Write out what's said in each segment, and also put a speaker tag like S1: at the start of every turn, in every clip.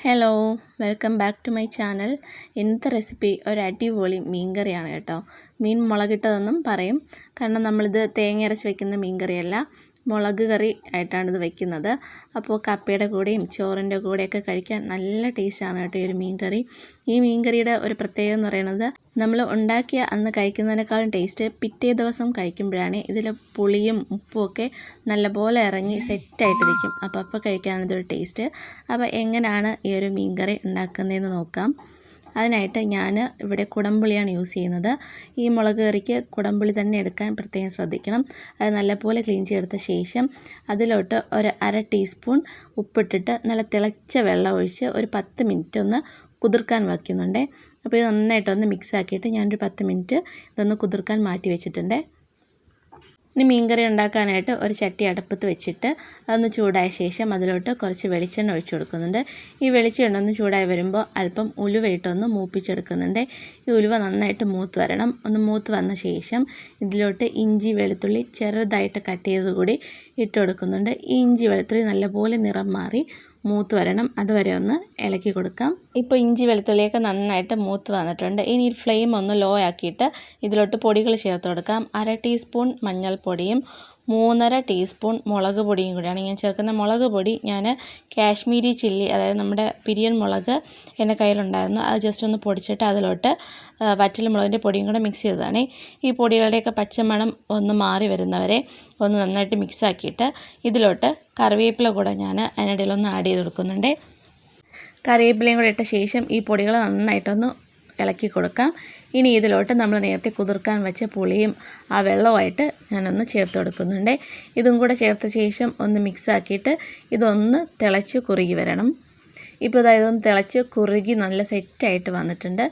S1: Hello welcome back to my channel. ഇന്നത്തെ recipe ഒരു അടിപൊളി മീൻ കറിയാണ് കേട്ടോ. മീൻ മുളകിട്ടതെന്നും പറയും. കാരണം നമ്മളിത് തേങ്ങ അരച്ച് വയ്ക്കുന്ന മീൻ കറിയല്ല, മുളക് കറി ആയിട്ടാണിത് വയ്ക്കുന്നത്. അപ്പോൾ കപ്പയുടെ കൂടെയും ചോറിൻ്റെ കൂടെയൊക്കെ കഴിക്കാൻ നല്ല ടേസ്റ്റാണ് കേട്ടോ ഈ ഒരു മീൻ കറി. ഈ മീൻ കറിയുടെ ഒരു പ്രത്യേകത എന്ന് പറയുന്നത്, നമ്മൾ ഉണ്ടാക്കിയ അന്ന് കഴിക്കുന്നതിനേക്കാളും ടേസ്റ്റ് പിറ്റേ ദിവസം കഴിക്കുമ്പോഴാണ്. ഇതിൽ പുളിയും ഉപ്പും ഒക്കെ നല്ലപോലെ ഇറങ്ങി സെറ്റായിട്ടിരിക്കും. അപ്പോൾ കഴിക്കാനാണ് ഇതൊരു ടേസ്റ്റ്. അപ്പോൾ എങ്ങനെയാണ് ഈ ഒരു മീൻ കറി ഉണ്ടാക്കുന്നതെന്ന് നോക്കാം. അതിനായിട്ട് ഞാൻ ഇവിടെ കുടംപുളിയാണ് യൂസ് ചെയ്യുന്നത്. ഈ മുളക് കറിക്ക് കുടംപുളി തന്നെ എടുക്കാൻ പ്രത്യേകം ശ്രദ്ധിക്കണം. അത് നല്ലപോലെ ക്ലീൻ ചെയ്തെടുത്ത ശേഷം അതിലോട്ട് ഒരു 1/2 ടീസ്പൂൺ ഉപ്പിട്ടിട്ട് നല്ല തിളച്ച വെള്ളം ഒഴിച്ച് ഒരു 10 മിനിറ്റ് ഒന്ന് കുതിർക്കാൻ വയ്ക്കുന്നുണ്ട്. അപ്പോൾ ഇത് നന്നായിട്ടൊന്ന് മിക്സ് ആക്കിയിട്ട് ഞാനൊരു 10 മിനിറ്റ് ഇതൊന്ന് കുതിർക്കാൻ മാറ്റി വെച്ചിട്ടുണ്ട്. ഇനി മീൻ കറി ഉണ്ടാക്കാനായിട്ട് ഒരു ചട്ടി അടുപ്പത്ത് വെച്ചിട്ട് അതൊന്ന് ചൂടായ ശേഷം അതിലോട്ട് കുറച്ച് വെളിച്ചെണ്ണ ഒഴിച്ചു കൊടുക്കുന്നുണ്ട്. ഈ വെളിച്ചെണ്ണ ഒന്ന് ചൂടായി വരുമ്പോൾ അല്പം ഉലുവയിട്ടൊന്ന് മൂപ്പിച്ചെടുക്കുന്നുണ്ട്. ഈ ഉലുവ നന്നായിട്ട് മൂത്ത് വരണം. ഒന്ന് മൂത്ത് വന്ന ശേഷം ഇതിലോട്ട് ഇഞ്ചി വെളുത്തുള്ളി ചെറുതായിട്ട് കട്ട് ചെയ്ത് കൂടി ഇട്ട് കൊടുക്കുന്നുണ്ട്. ഈ ഇഞ്ചി വെളുത്തുള്ളി നല്ലപോലെ നിറം മാറി മൂത്ത് വരണം. അതുവരെ ഒന്ന് ഇളക്കി കൊടുക്കാം. ഇപ്പോൾ ഇഞ്ചി വെളുത്തുള്ളിയൊക്കെ നന്നായിട്ട് മൂത്ത് വന്നിട്ടുണ്ട്. ഇനി ഫ്ലെയിം ഒന്ന് ലോ ആക്കിയിട്ട് ഇതിലോട്ട് പൊടികൾ ചേർത്ത് കൊടുക്കാം. 1/2 ടീസ്പൂൺ മഞ്ഞൾപ്പൊടിയും 3/2 ടീസ്പൂൺ മുളക് പൊടിയും കൂടിയാണ് ഞാൻ ചേർക്കുന്ന. മുളക് പൊടി ഞാൻ കാശ്മീരി ചില്ലി, അതായത് നമ്മുടെ പിരിയൻ മുളക് എൻ്റെ കയ്യിലുണ്ടായിരുന്നു. അത് ജസ്റ്റ് ഒന്ന് പൊടിച്ചിട്ട് അതിലോട്ട് വറ്റൽ മുളകിൻ്റെ പൊടിയും കൂടെ മിക്സ് ചെയ്തതാണ്. ഈ പൊടികളുടെയൊക്കെ പച്ചമണം ഒന്ന് മാറി വരുന്നവരെ ഒന്ന് നന്നായിട്ട് മിക്സ് ആക്കിയിട്ട് ഇതിലോട്ട് കറിവേപ്പില കൂടെ ഞാൻ അതിനിടയിലൊന്ന് ആഡ് ചെയ്ത് കൊടുക്കുന്നുണ്ട്. കറിവേപ്പിലയും കൂടെ ഇട്ട ശേഷം ഈ പൊടികൾ നന്നായിട്ടൊന്ന് ഇളക്കി കൊടുക്കാം. ഇനി ഇതിലോട്ട് നമ്മൾ നേരത്തെ കുതിർക്കാൻ വെച്ച പുളിയും ആ വെള്ളവുമായിട്ട് ഞാനൊന്ന് ചേർത്ത് കൊടുക്കുന്നുണ്ട്. ഇതും കൂടെ ചേർത്ത ശേഷം ഒന്ന് മിക്സ് ആക്കിയിട്ട് ഇതൊന്ന് തിളച്ച് കുറുകി വരണം. ഇപ്പോൾ ഇതൊന്ന് തിളച്ച് കുറുകി നല്ല സെറ്റായിട്ട് വന്നിട്ടുണ്ട്.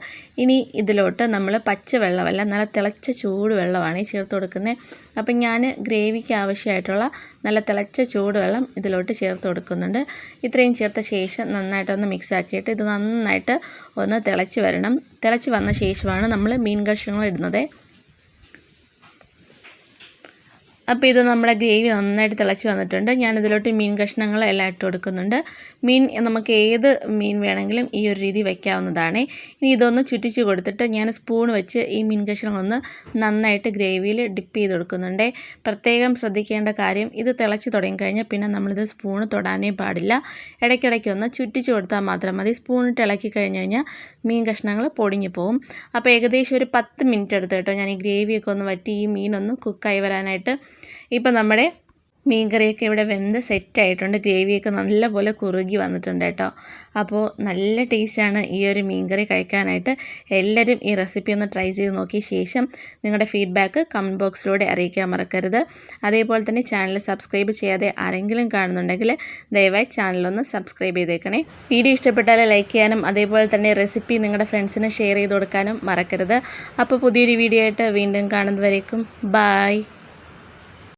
S1: ഇനി ഇതിലോട്ട് നമ്മൾ പച്ച വെള്ളമല്ല, നല്ല തിളച്ച ചൂട് വെള്ളമാണ് ചേർത്ത് കൊടുക്കുന്നത്. അപ്പം ഞാൻ ഗ്രേവിക്ക് ആവശ്യമായിട്ടുള്ള നല്ല തിളച്ച ചൂടുവെള്ളം ഇതിലോട്ട് ചേർത്ത് കൊടുക്കുന്നുണ്ട്. ഇത്രയും ചേർത്ത ശേഷം നന്നായിട്ടൊന്ന് മിക്സ് ആക്കിയിട്ട് ഇത് നന്നായിട്ട് ഒന്ന് തിളച്ച് വരണം. തിളച്ച് വന്ന ശേഷമാണ് നമ്മൾ മീൻ കഷ്ണങ്ങൾ ഇടുന്നത്. അപ്പോൾ ഇത് നമ്മുടെ ഗ്രേവി നന്നായിട്ട് തിളച്ച് വന്നിട്ടുണ്ട്. ഞാനിതിലോട്ട് മീൻ കഷ്ണങ്ങൾ എല്ലാം ഇട്ട് കൊടുക്കുന്നുണ്ട്. മീൻ നമുക്ക് ഏത് മീൻ വേണമെങ്കിലും ഈ ഒരു രീതി വയ്ക്കാവുന്നതാണ്. ഇനി ഇതൊന്ന് ചുറ്റിച്ച് കൊടുത്തിട്ട് ഞാൻ സ്പൂൺ വെച്ച് ഈ മീൻ കഷ്ണങ്ങളൊന്ന് നന്നായിട്ട് ഗ്രേവിയിൽ ഡിപ്പ് ചെയ്ത് കൊടുക്കുന്നുണ്ട്. പ്രത്യേകം ശ്രദ്ധിക്കേണ്ട കാര്യം, ഇത് തിളച്ച് തുടങ്ങിക്കഴിഞ്ഞാൽ പിന്നെ നമ്മളിത് സ്പൂണ് തൊടാനേ പാടില്ല. ഇടയ്ക്കിടയ്ക്ക് ഒന്ന് ചുറ്റിച്ച് കൊടുത്താൽ മാത്രം മതി. സ്പൂണിട്ട് ഇളക്കി കഴിഞ്ഞ് കഴിഞ്ഞാൽ മീൻ കഷ്ണങ്ങൾ പൊടിഞ്ഞു പോകും. അപ്പോൾ ഏകദേശം ഒരു 10 മിനിറ്റ് എടുത്ത് കേട്ടോ ഞാൻ ഈ ഗ്രേവിയൊക്കെ ഒന്ന് വറ്റി ഈ മീനൊന്ന് കുക്കായി വരാനായിട്ട്. ഇപ്പം നമ്മുടെ മീൻ കറിയൊക്കെ ഇവിടെ വെന്ത് സെറ്റായിട്ടുണ്ട്. ഗ്രേവിയൊക്കെ നല്ലപോലെ കുറുകി വന്നിട്ടുണ്ട് കേട്ടോ. അപ്പോൾ നല്ല ടേസ്റ്റാണ് ഈ ഒരു മീൻ കറി കഴിക്കാനായിട്ട്. എല്ലാവരും ഈ റെസിപ്പി ഒന്ന് ട്രൈ ചെയ്ത് നോക്കിയ ശേഷം നിങ്ങളുടെ ഫീഡ്ബാക്ക് കമൻറ്റ് ബോക്സിലൂടെ അറിയിക്കാൻ മറക്കരുത്. അതേപോലെ തന്നെ ചാനൽ സബ്സ്ക്രൈബ് ചെയ്യാതെ ആരെങ്കിലും കാണുന്നുണ്ടെങ്കിൽ ദയവായി ചാനലൊന്ന് സബ്സ്ക്രൈബ് ചെയ്തേക്കണേ. വീഡിയോ ഇഷ്ടപ്പെട്ടാൽ ലൈക്ക് ചെയ്യാനും അതേപോലെ തന്നെ റെസിപ്പി നിങ്ങളുടെ ഫ്രണ്ട്സിന് ഷെയർ ചെയ്ത് കൊടുക്കാനും മറക്കരുത്. അപ്പോൾ പുതിയൊരു വീഡിയോ ആയിട്ട് വീണ്ടും കാണുന്നതുവരേക്കും ബായ്.